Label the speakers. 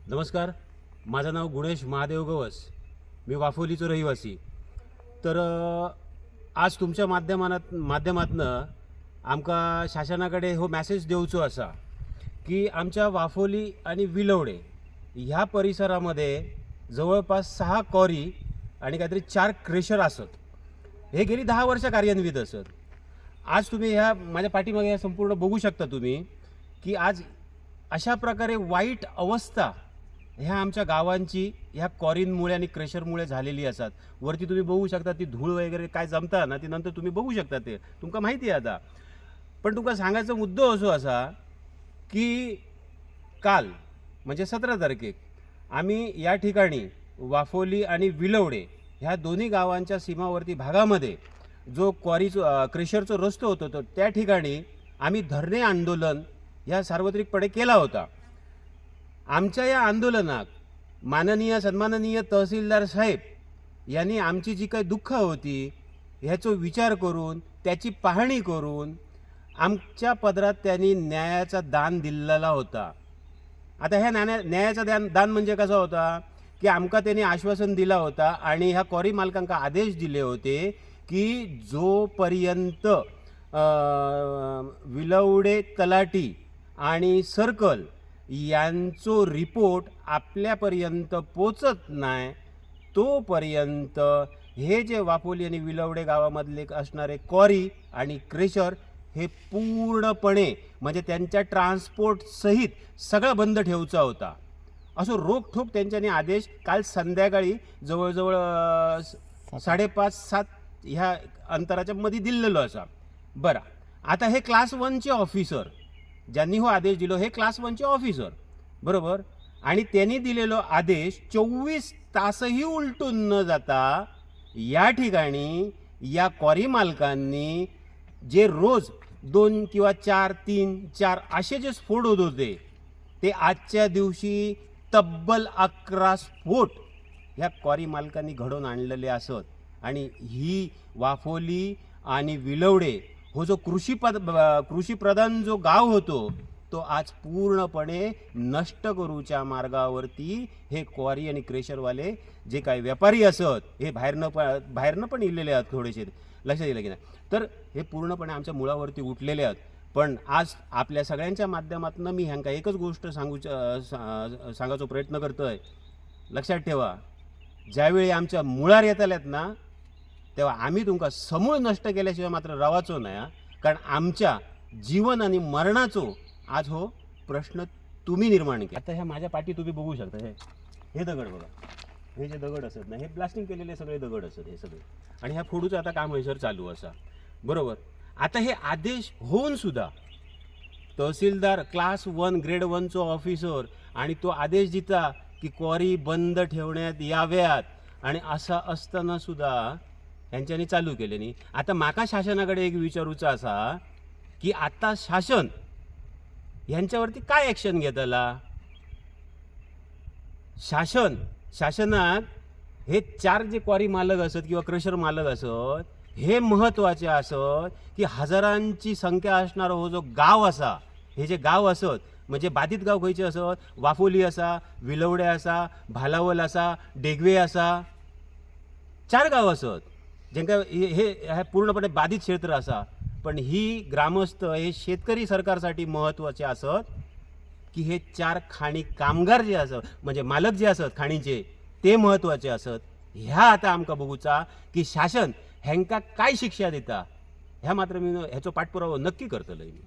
Speaker 1: नमस्कार, माझं नाव गुणेश महादेव गवस. मी वाफोलीचो रहिवासी. तर आज तुमच्या माध्यमातनं आमका शासनाकडे हो मॅसेज देऊचो असा की आमच्या वाफोली आणि विलवडे ह्या परिसरामध्ये जवळपास 6 कॉरी आणि काहीतरी 4 क्रेशर असत. हे गेली 10 वर्ष कार्यान्वित असत. आज तुम्ही ह्या माझ्या पाठीमागे ह्या संपूर्ण बघू शकता तुम्ही की आज अशा प्रकारे वाईट अवस्था ह्या आमच्या गावांची ह्या कॉरींमुळे आणि क्रेशरमुळे झालेली असतात. वरती तुम्ही बघू शकता ती धूळ वगैरे काय जमता ना ती नंतर तुम्ही बघू शकता, ते तुमका माहिती आहे आता. पण तुमका सांगायचा मुद्दो असो असा की काल म्हणजे 17 तारखेक आम्ही या ठिकाणी वाफोली आणि विलवडे ह्या दोन्ही गावांच्या सीमावर्ती भागामध्ये जो क्रेशरचा रस्तो होतो तो त्या ठिकाणी आम्ही धरणे आंदोलन ह्या सार्वत्रिकपणे केला होता. आमच्या या आंदोलनात माननीय सन्माननीय तहसीलदार साहेब यांनी आमची जी काही दुःख होती ह्याचा विचार करून त्याची पाहणी करून आमच्या पदरात त्यांनी न्यायाचा दान दिलेला होता. आता ह्या न्यायाचा दान म्हणजे कसा होता की आमका त्यांनी आश्वासन दिला होता आणि ह्या कॉरी मालकांका आदेश दिले होते की जोपर्यंत विलवडे तलाठी आणि सर्कल यांचो रिपोर्ट आपल्यापर्यंत पोचत नाही तोपर्यंत हे जे वाफोली आणि विलवडे गावामधले असणारे कॉरी आणि क्रेशर हे पूर्णपणे म्हणजे त्यांच्या ट्रान्सपोर्ट सहित सगळं बंद ठेवचा होता. असं रोखठोक त्यांच्यानी आदेश काल संध्याकाळी जवळजवळ 5:30-7 ह्या अंतराच्या मध्ये दिलेलो असा. बरं, आता हे क्लास 1चे ऑफिसर ज्यांनी हो आदेश दिलो हे क्लास 1चे ऑफिसर बरोबर, आणि त्यांनी दिलेलो आदेश 24 तासही उलटून न जाता या ठिकाणी या कॉरी मालकांनी जे रोज 2 किंवा 4, 3, 4 असे जे स्फोट होत होते ते आजच्या दिवशी तब्बल 11 स्फोट ह्या कॉरी मालकांनी घडवून आणलेले असत. आणि ही वाफोली आणि विलवडे हो जो कृषीप्रधान जो गाव होतो तो आज पूर्णपणे नष्ट करूच्या मार्गावरती हे क्वारी आणि क्रेशरवाले जे काही व्यापारी असत हे बाहेरनं पण इलेले आहेत थोडेसे, लक्षात दिलं की नाही. तर हे पूर्णपणे आमच्या मुळावरती उठलेले आहेत. पण आज आपल्या सगळ्यांच्या माध्यमातून मी ह्यांका एकच गोष्ट सांगायचा प्रयत्न करतोय. लक्षात ठेवा, ज्यावेळी आमच्या मुळार येताल्यात ना तेव्हा आम्ही तुमका समूळ नष्ट केल्याशिवाय मात्र रवाचो नाही. कारण आमच्या जीवन आणि मरणाचो आज हो प्रश्न तुम्ही निर्माण केला. आता ह्या माझ्या पाठी तुम्ही बघू शकता, हे दगड बघा, हे जे दगड असत ना हे ब्लास्टिंग केलेले सगळे दगड असत हे सगळे. आणि ह्या फोडूचं आता काम हैसर चालू असा बरोबर. आता हे आदेश होऊन सुद्धा तहसीलदार क्लास 1 ग्रेड 1चो ऑफिसर आणि तो आदेश दिता की क्वारी बंद ठेवण्यात याव्यात आणि असं असताना सुद्धा यांच्यानी चालू केले नाही. आता माका शासनाकडे एक विचारूचा असा की आता शासन यांच्यावरती काय ॲक्शन घेतला. शासनात हे 4 जे क्वारी मालक असत किंवा क्रेशर मालक असत हे महत्त्वाचे असत की हजारांची संख्या असणारा हो जो गाव असा हे जे गाव असत म्हणजे बाधित गाव खयचे असत, वाफोली असा, विलवडे असा, भालावल असा, डेगवे असा, 4 गाव असत ज्यांका हे पूर्णपणे बाधित क्षेत्र असा. पण ही ग्रामस्थ हे शेतकरी सरकारसाठी महत्त्वाचे असत की हे 4 खाणी कामगार जे असत म्हणजे मालक जे असत खाणीचे ते महत्त्वाचे असत. ह्या आता आमका बघूचा की शासन ह्यांका काय शिक्षा देता ह्या मात्र मी ह्याचो पाठपुरावा नक्की करतलो मी.